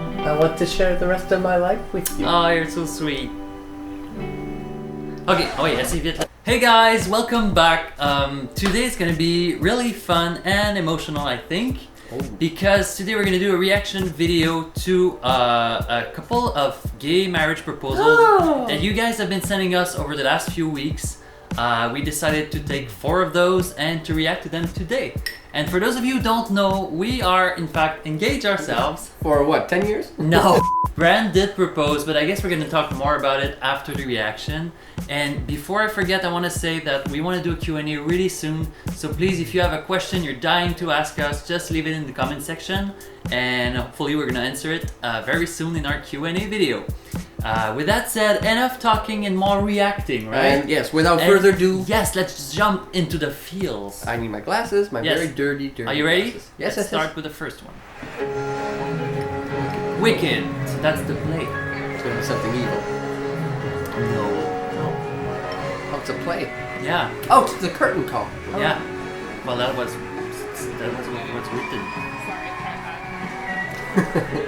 I want to share the rest of my life with you. Oh, you're so sweet. Okay, oh yeah, see vite. Hey guys, welcome back. Today's gonna be really fun and emotional, I think. Because today we're gonna do a reaction video to a couple of gay marriage proposals that you guys have been sending us over the last few weeks. We decided to take 4 of those and to react to them today. And for those of you who don't know, we are in fact engaged ourselves. For what, 10 years? No. Bryan did propose, but I guess we're gonna talk more about it after the reaction. And before I forget, I want to say that we want to do a Q&A really soon. So please, if you have a question you're dying to ask us, just leave it in the comment section. And hopefully we're gonna answer it very soon in our Q&A video. With that said, enough talking and more reacting, right? And yes, without further ado. Yes, let's jump into the feels. I need my glasses, my very dirty Are you ready? glasses. Yes, let's start with the first one. Wicked. So that's the play. It's gonna be something evil. No. Oh, it's a play. Yeah. Oh, it's the curtain call. Oh. Yeah. Well, that was what's written.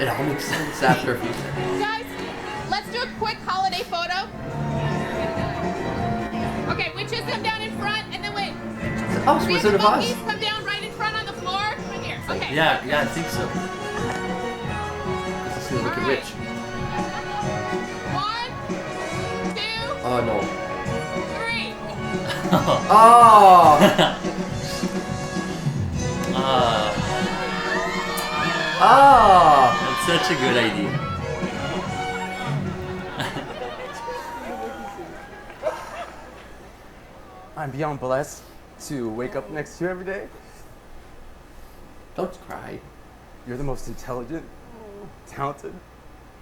It all makes sense after a few seconds. Guys, let's do a quick holiday photo. Okay, witches come down in front, and then wait. Oh, it's Wizard of Oz. Monkeys come down right in front on the floor. Right here. Okay. Yeah, I think so. This is the Wicked Witch. 1, 2, Oh no. 3. Oh! Oh! That's such a good idea. I'm beyond blessed to wake up next to you every day. Don't cry. You're the most intelligent, talented,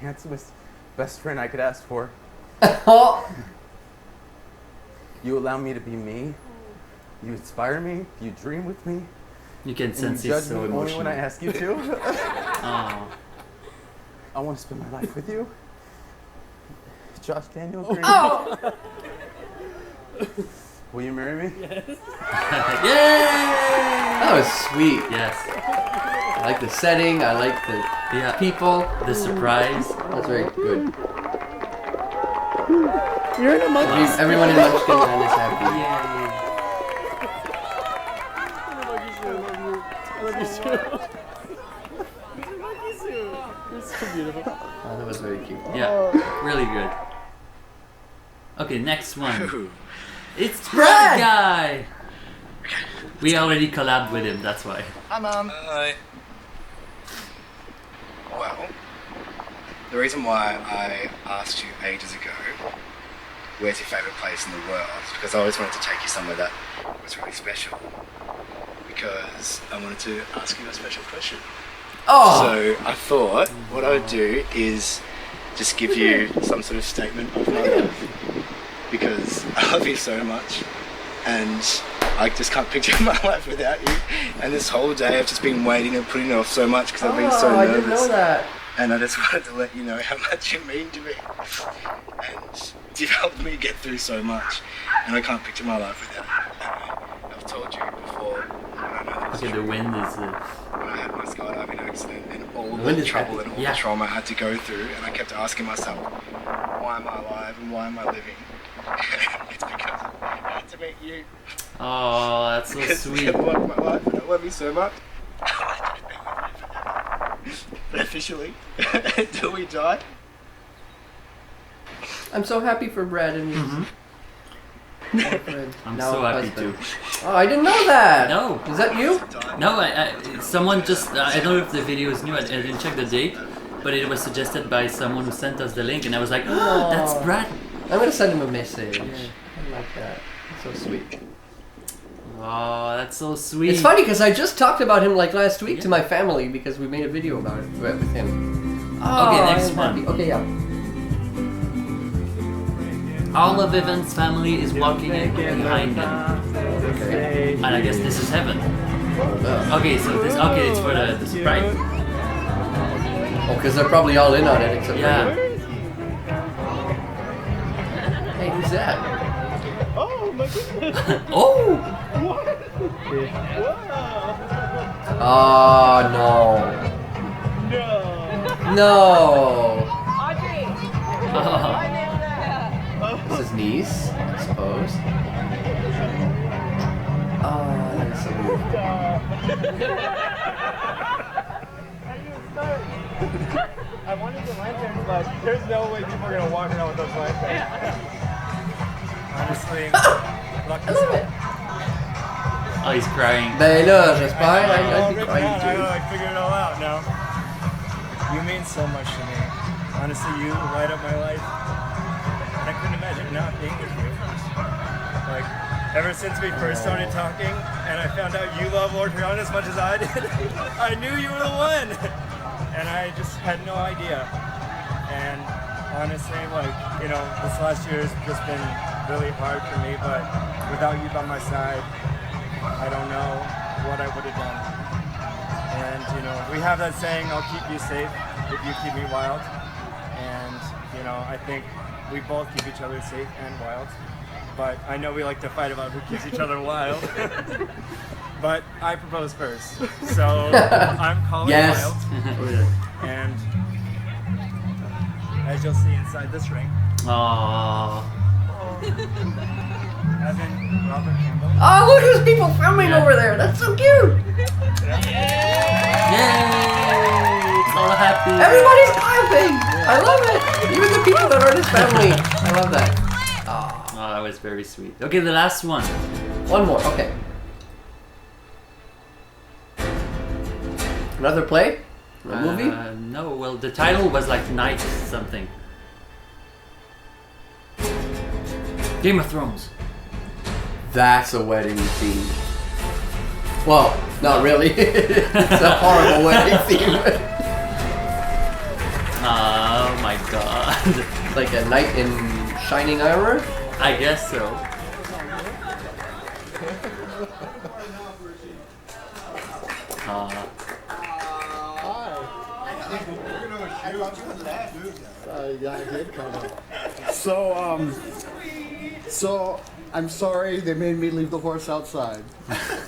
handsomest best friend I could ask for. You allow me to be me. You inspire me. You dream with me. You can And sense you he's judge so me only emotional. when I ask you to. Oh. I want to spend my life with you. Josh Daniel Green. Oh! Will you marry me? Yay! That was sweet. Yes. I like the setting, I like the people. The surprise. That's very good. You're in a monkey. Everyone in Munchkin Land is happy. Yay. I love you too. You're so beautiful. Oh, that was very cute. Yeah, really good. Okay, next one. It's Brad! Brad guy! We already collabed with him, that's why. Hi, Mum. Hi. Well, the reason why I asked you ages ago, where's your favourite place in the world? Because I always wanted to take you somewhere that was really special. Because I wanted to ask you a special question. Oh! So I thought what I would do is just give you some sort of statement of my love. Because I love you so much. And I just can't picture my life without you. And this whole day I've just been waiting and putting it off so much because I've been so I nervous. didn't know that. And I just wanted to let you know how much you mean to me. And you've helped me get through so much. And I can't picture my life without you. And I've told you before, and I know that's Okay, the true, wind is... when I had my skydiving accident and all The wind the is trouble happy. and all Yeah. the trauma I had to go through, and I kept asking myself, why am I alive and why am I living? It's because I had to meet you. Oh, that's so Because sweet. you love my life and I love you so much. But officially, until we die. I'm so happy for Brad and his girlfriend. I'm Now so happy husband. too. Oh, I didn't know that! No. Is that you? No, someone just, I don't know if the video is new, I didn't check the date, but it was suggested by someone who sent us the link and I was like, oh, that's Brad. I'm gonna send him a message. I like that. That's so sweet. Oh, that's so sweet. It's funny because I just talked about him like last week to my family because we made a video about it with him. Oh, Okay, next I'm one. happy. Okay, yeah. All of Evan's family is walking in behind him. Okay. And I guess this is heaven. Okay, so this, it's for the surprise. Oh, because they're probably all in on it except Yeah. for you. Hey, who's that? Oh my goodness. Oh! Oh, no. No. No. Oh. This is niece, I suppose. Oh, that's so weird. I wanted the lanterns, but there's no way people are gonna walk around with those lanterns. Honestly, luck is Oh, he's crying. Ben là, j'espère. I I'd be crying I too. figured it all out now. You mean so much to me. Honestly, you light up my life. And I couldn't imagine not being with you. Like, ever since we first started talking, and I found out you love Lord Huron as much as I did, I knew you were the one. And I just had no idea. And honestly, like, you know, this last year has just been really hard for me, but without you by my side, I don't know what I would have done. And, you know, we have that saying, I'll keep you safe if you keep me wild. And, you know, I think we both keep each other safe and wild. But I know we like to fight about who keeps each other wild. But I proposed first. So I'm calling wild. And as you'll see inside this ring, Aww. Evan Robert Campbell. Oh, look, there's people filming over there. That's so cute. Yay! It's all happy. Everybody's clapping. I love it. Even the people that aren't his family. I love that. Oh. Oh, that was very sweet. Okay, the last one. One more. Okay. Another play? A movie? No, well, the title was like Night something. Game of Thrones. That's a wedding theme. Well, not really. It's a horrible wedding theme. Oh my god. Like a knight in shining armor? I guess so. Yeah, I did kind of. So I'm sorry they made me leave the horse outside.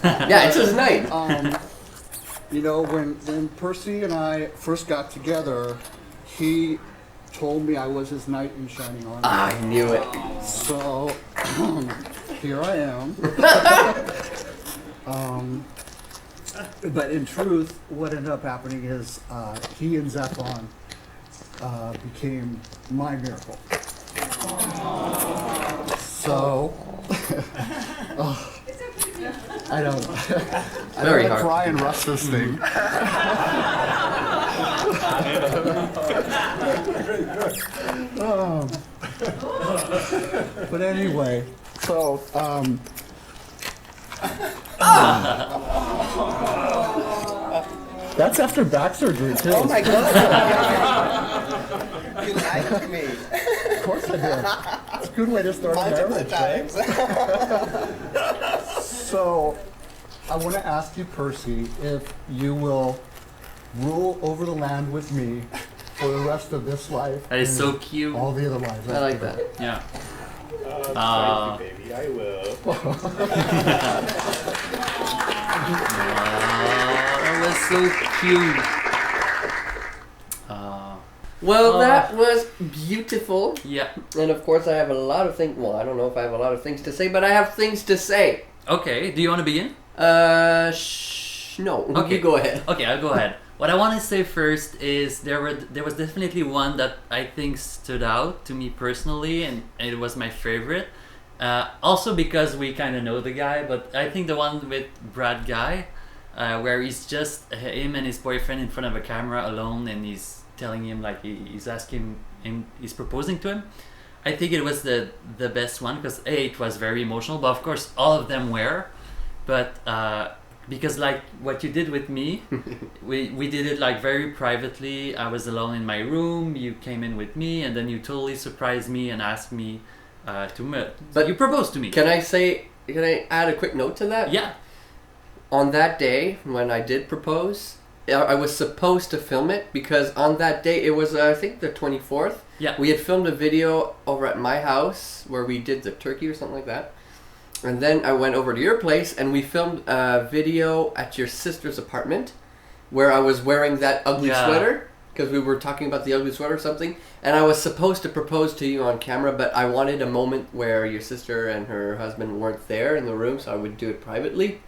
Yeah, it's his knight. You know, when Percy and I first got together, he told me I was his knight in shining armor. I knew it. So here I am. But in truth, what ended up happening is he and Zaphon became my miracle. So, I don't Very let hard. Bryan rush this thing. But anyway, so that's after back surgery too. Oh my god! You liked me. Of course I did. It's a good way to start a marriage, right? So, I want to ask you, Percy, if you will rule over the land with me for the rest of this life. That is and so cute. all the other lives. I like that. Yeah. thank you, baby. I will. That was so cute. Well, that was beautiful. Yeah. And of course, I have a lot of things. Well, I don't know if I have a lot of things to say, but I have things to say. Okay, do you want to begin? No. Okay. You go ahead. Okay, I'll go ahead. What I want to say first is there was definitely one that I think stood out to me personally, and it was my favorite. Also because we kind of know the guy, but I think the one with Brad Guy, where he's just him and his boyfriend in front of a camera alone, and he's telling him like he's asking him, he's proposing to him. I think it was the best one because it was very emotional, but of course all of them were, but because like what you did with me, we did it like very privately. I was alone in my room, you came in with me, and then you totally surprised me and asked me but you proposed to me. Can I add a quick note to that? Yeah. On that day, when I did propose, I was supposed to film it because on that day, it was, I think, the 24th. Yeah. We had filmed a video over at my house where we did the turkey or something like that. And then I went over to your place and we filmed a video at your sister's apartment where I was wearing that ugly sweater. because we were talking about the ugly sweater or something, and I was supposed to propose to you on camera, but I wanted a moment where your sister and her husband weren't there in the room, so I would do it privately,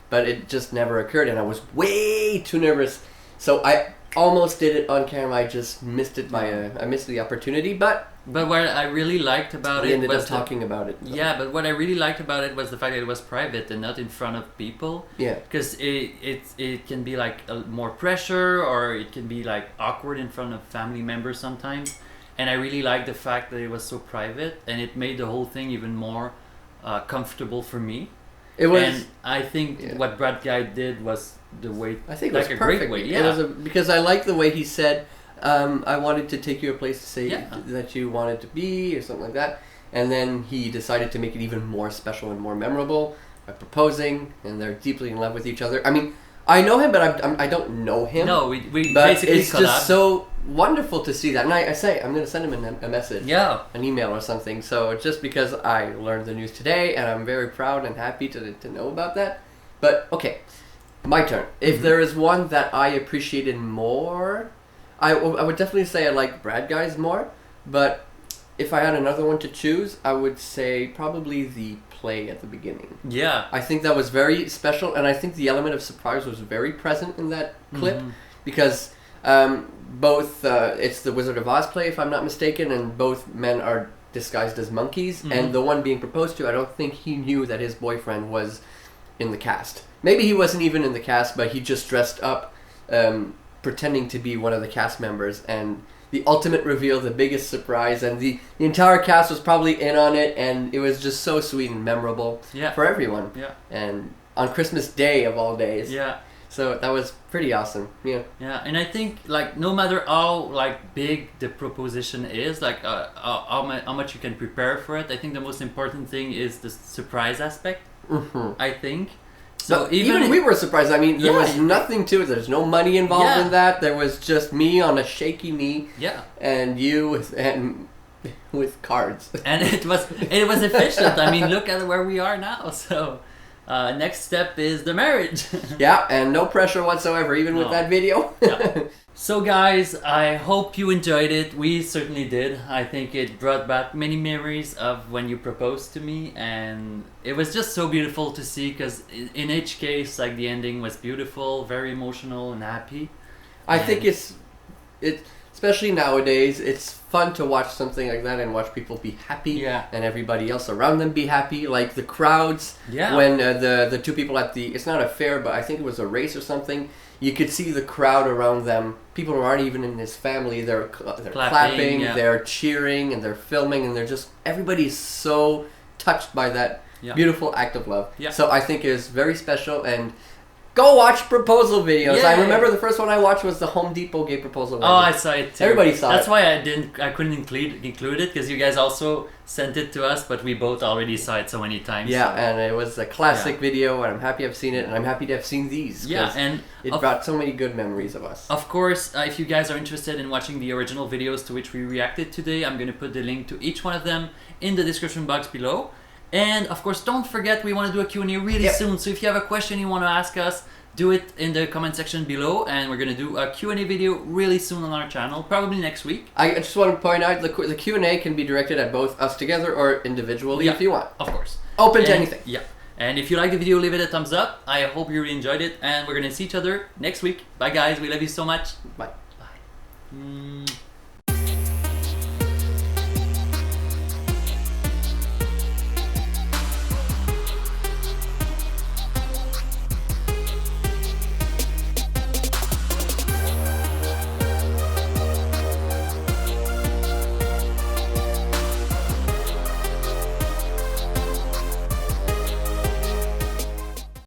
but it just never occurred, and I was way too nervous, so I almost did it on camera. I just missed it I missed the opportunity, but what I really liked about we it ended was up talking about it. So. Yeah, but what I really liked about it was the fact that it was private and not in front of people. Yeah. Because it can be like more pressure, or it can be like awkward in front of family members sometimes. And I really liked the fact that it was so private, and it made the whole thing even more comfortable for me. It was. And I think what Brad Guy did was the way. I think it like was a perfect. great way. It Yeah. was because I liked the way he said, I wanted to take you a place to say Yeah. that you wanted to be, or something like that. And then he decided to make it even more special and more memorable by proposing, and they're deeply in love with each other. I mean, I know him, but I don't know him. No, we but basically it's collab. just so wonderful to see that. And I say, I'm going to send him a message. Yeah. An email or something. So just because I learned the news today, and I'm very proud and happy to know about that. But, okay, my turn. If there is one that I appreciated more, I would definitely say I like Brad Guys more. But if I had another one to choose, I would say probably the play at the beginning. Yeah. I think that was very special, and I think the element of surprise was very present in that clip, because both it's the Wizard of Oz play, if I'm not mistaken, and both men are disguised as monkeys, and the one being proposed to, I don't think he knew that his boyfriend was in the cast. Maybe he wasn't even in the cast, but he just dressed up pretending to be one of the cast members, and the ultimate reveal, the biggest surprise, and the entire cast was probably in on it, and it was just so sweet and memorable for everyone. Yeah. And on Christmas Day of all days. Yeah. So that was pretty awesome. Yeah. Yeah, and I think like no matter how like big the proposition is, like how much you can prepare for it, I think the most important thing is the surprise aspect. I think. So even we were surprised. I mean, there was nothing to it. There's no money involved in that. There was just me on a shaky knee. Yeah. And you with cards. And it was efficient. I mean, look at where we are now. So next step is the marriage. Yeah, and no pressure whatsoever, even with that video. Yeah. So guys, I hope you enjoyed it. We certainly did. I think it brought back many memories of when you proposed to me, and it was just so beautiful to see, because in each case, like, the ending was beautiful, very emotional and happy. I think it's especially nowadays, it's fun to watch something like that and watch people be happy, and everybody else around them be happy. Like the crowds, when the two people at it's not a fair, but I think it was a race or something. You could see the crowd around them. People who aren't even in his family, they're clapping, they're cheering, and they're filming, and they're just, everybody's so touched by that beautiful act of love. So I think it was very special, and go watch proposal videos. I remember the first one I watched was the Home Depot gay proposal wedding. Oh, I saw it too. Everybody saw it. That's why I couldn't include it, because you guys also sent it to us, but we both already saw it so many times. Yeah, and it was a classic video, and I'm happy I've seen it, and I'm happy to have seen these. Yeah, and it brought so many good memories of us. Of course, if you guys are interested in watching the original videos to which we reacted today, I'm going to put the link to each one of them in the description box below. And of course, don't forget, we want to do a Q&A really soon, so if you have a question you want to ask us, do it in the comment section below, and we're going to do a Q&A video really soon on our channel, probably next week. I just want to point out, the Q&A can be directed at both us together or individually if you want. Of course. Open to anything. Yeah. And if you like the video, leave it a thumbs up. I hope you really enjoyed it, and we're going to see each other next week. Bye guys, we love you so much. Bye. Bye.